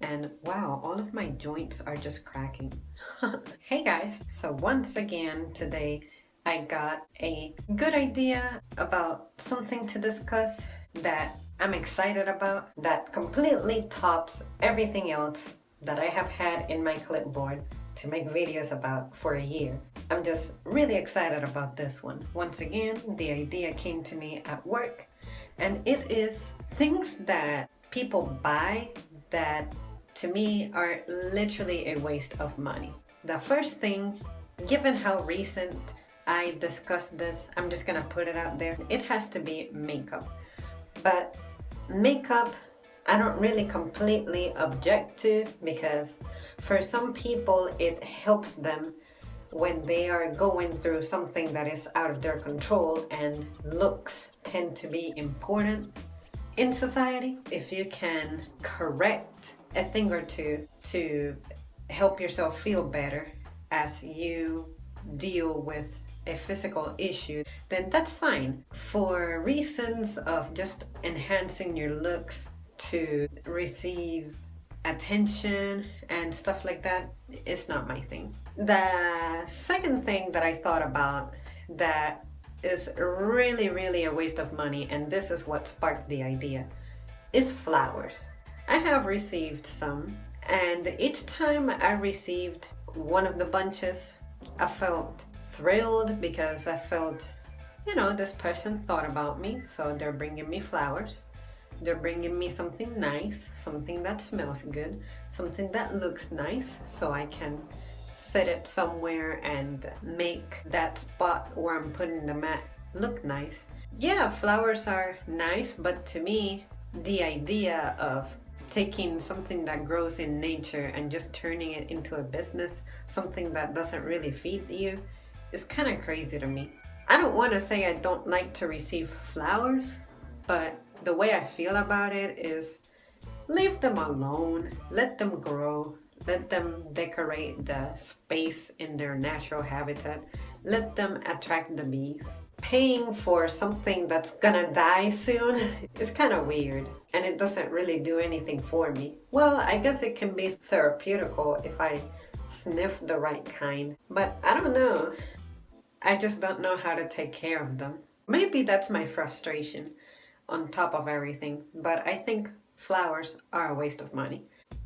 and wow, all of my joints are just cracking. Hey guys, so once again today I got a good idea about something to discuss that I'm excited about, that completely tops everything else that I have had in my clipboard to make videos about for a year. I'm just really excited about this one. Once again, the idea came to me at work, and it is things that people buy that to me are literally a waste of money. The first thing, given how recent I discussed this, I'm just gonna put it out there. It has to be makeup. But makeup, I don't really completely object to, because for some people it helps them when they are going through something that is out of their control, and looks tend to be important in society. If you can correct a thing or two to help yourself feel better as you deal with a physical issue, then that's fine. For reasons of just enhancing your looks to receive attention and stuff like that, it's not my thing. The second thing that I thought about that is really a waste of money, and this is what sparked the idea, is flowers. I have received some, and each time I received one of the bunches, I felt thrilled because I felt, this person thought about me, so they're bringing me flowers. They're bringing me something nice, something that smells good, something that looks nice, so I can set it somewhere and make that spot where I'm putting the mat look nice. Yeah, flowers are nice, but to me, the idea of taking something that grows in nature and just turning it into a business, something that doesn't really feed you, is kind of crazy to me. I don't want to say I don't like to receive flowers, but the way I feel about it is leave them alone, let them grow, let them decorate the space in their natural habitat, let them attract the bees. Paying for something that's gonna die soon is kind of weird, and it doesn't really do anything for me. Well, I guess it can be therapeutical if I sniff the right kind, but I don't know. I just don't know how to take care of them. Maybe that's my frustration on top of everything, but I think flowers are a waste of money.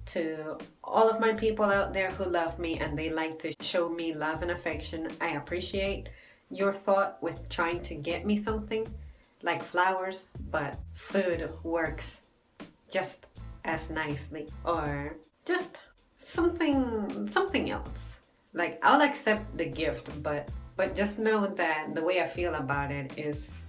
To all of my people out there who love me and they like to show me love and affection, I appreciate your thought with trying to get me something like flowers, but food works just as nicely, or just something else. Like, I'll accept the gift, but just know that the way I feel about it is,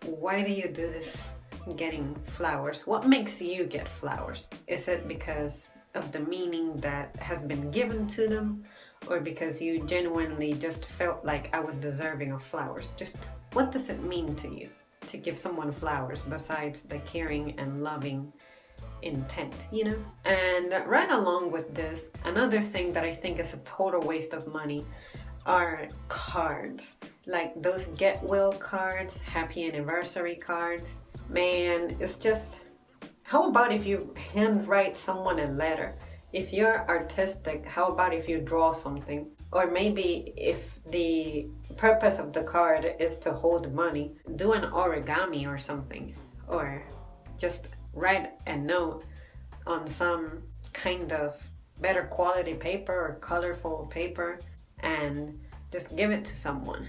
why do you do this getting flowers? What makes you get flowers? Is it because of the meaning that has been given to them, or because you genuinely just felt like I was deserving of flowers? Just what does it mean to you to give someone flowers besides the caring and loving intent, And right along with this, another thing that I think is a total waste of money are cards. Like those get well cards, happy anniversary cards. Man, it's just, how about if you handwrite someone a letter? If you're artistic, how about if you draw something? Or maybe if the purpose of the card is to hold money, do an origami or something. Or just write a note on some kind of better quality paper or colorful paper and just give it to someone.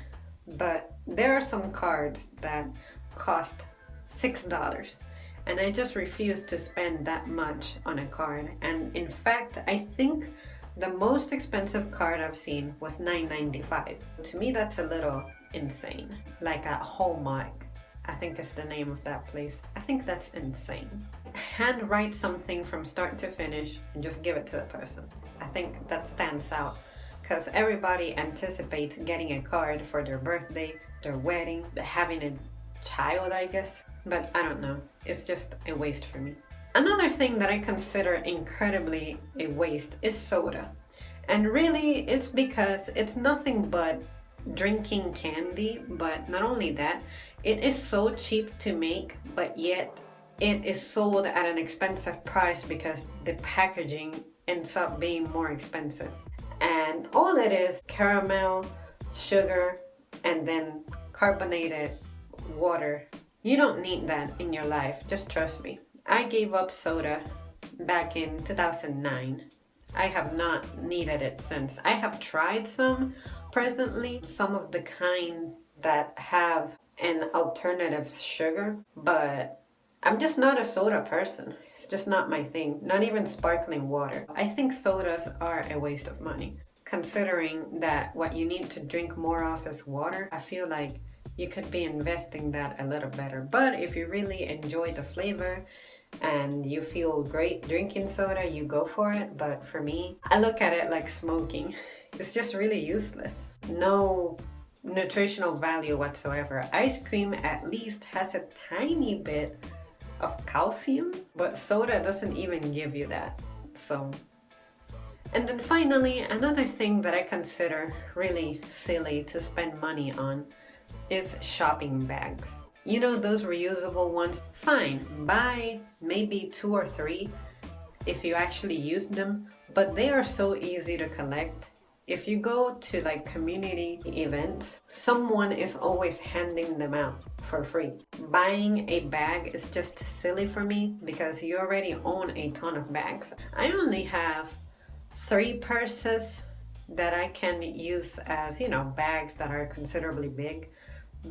But there are some cards that cost $6, and I just refuse to spend that much on a card. And in fact, I think the most expensive card I've seen was $9.95. To me, that's a little insane. Like at Hallmark, I think is the name of that place. I think that's insane. Handwrite something from start to finish and just give it to a person. I think that stands out, because everybody anticipates getting a card for their birthday, their wedding, having a child, I guess. But I don't know. It's just a waste for me. Another thing that I consider incredibly a waste is soda. And really, it's because it's nothing but drinking candy. But not only that, it is so cheap to make, but yet it is sold at an expensive price because the packaging ends up being more expensive. And all it is caramel, sugar, and then carbonated water. You don't need that in your life, just trust me. I gave up soda back in 2009. I have not needed it since. I have tried some presently, some of the kind that have an alternative sugar, but I'm just not a soda person. It's just not my thing. Not even sparkling water. I think sodas are a waste of money. Considering that what you need to drink more of is water, I feel like you could be investing that a little better. But if you really enjoy the flavor and you feel great drinking soda, you go for it. But for me, I look at it like smoking. It's just really useless. No nutritional value whatsoever. Ice cream at least has a tiny bit of calcium, but soda doesn't even give you that. So, and then finally, another thing that I consider really silly to spend money on is shopping bags. You know, those reusable ones? Fine, buy maybe 2 or 3 if you actually use them, but they are so easy to collect. If you go to like community events, someone is always handing them out for free. Buying a bag is just silly for me because you already own a ton of bags. I only have 3 purses that I can use as, you know, bags that are considerably big.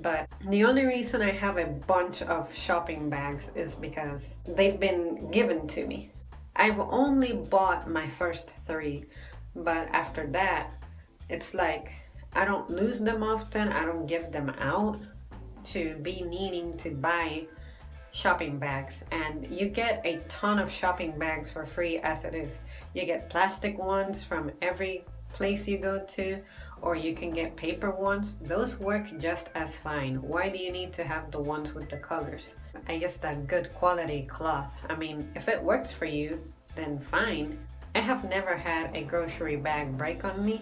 But the only reason I have a bunch of shopping bags is because they've been given to me. I've only bought my first 3, but after that, it's like I don't lose them often. I don't give them out to be needing to buy shopping bags, and you get a ton of shopping bags for free as it is. You get plastic ones from every place you go to, or you can get paper ones. Those work just as fine. Why do you need to have the ones with the colors? I guess that good quality cloth. I mean, if it works for you, then fine. I have never had a grocery bag break on me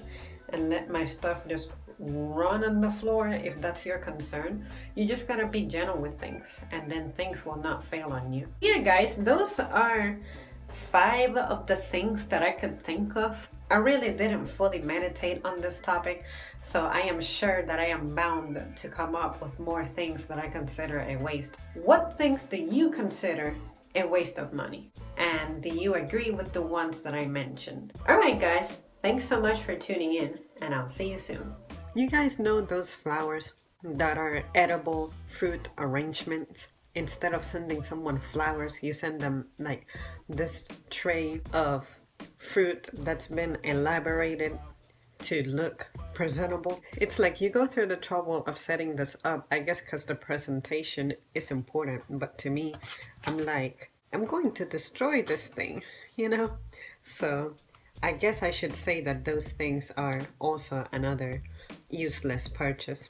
and let my stuff just run on the floor. If that's your concern, you just gotta be gentle with things, and then things will not fail on you. Yeah guys, those are 5 of the things that I could think of. I really didn't fully meditate on this topic, so I am sure that I am bound to come up with more things that I consider a waste. What things do you consider a waste of money? And do you agree with the ones that I mentioned? Alright guys, thanks so much for tuning in, and I'll see you soon. You guys know those flowers that are edible fruit arrangements? Instead of sending someone flowers, you send them like this tray of fruit that's been elaborated to look presentable. It's like you go through the trouble of setting this up, I guess because the presentation is important, but to me, I'm like, I'm going to destroy this thing, you know? So I guess I should say that those things are also another useless purchase.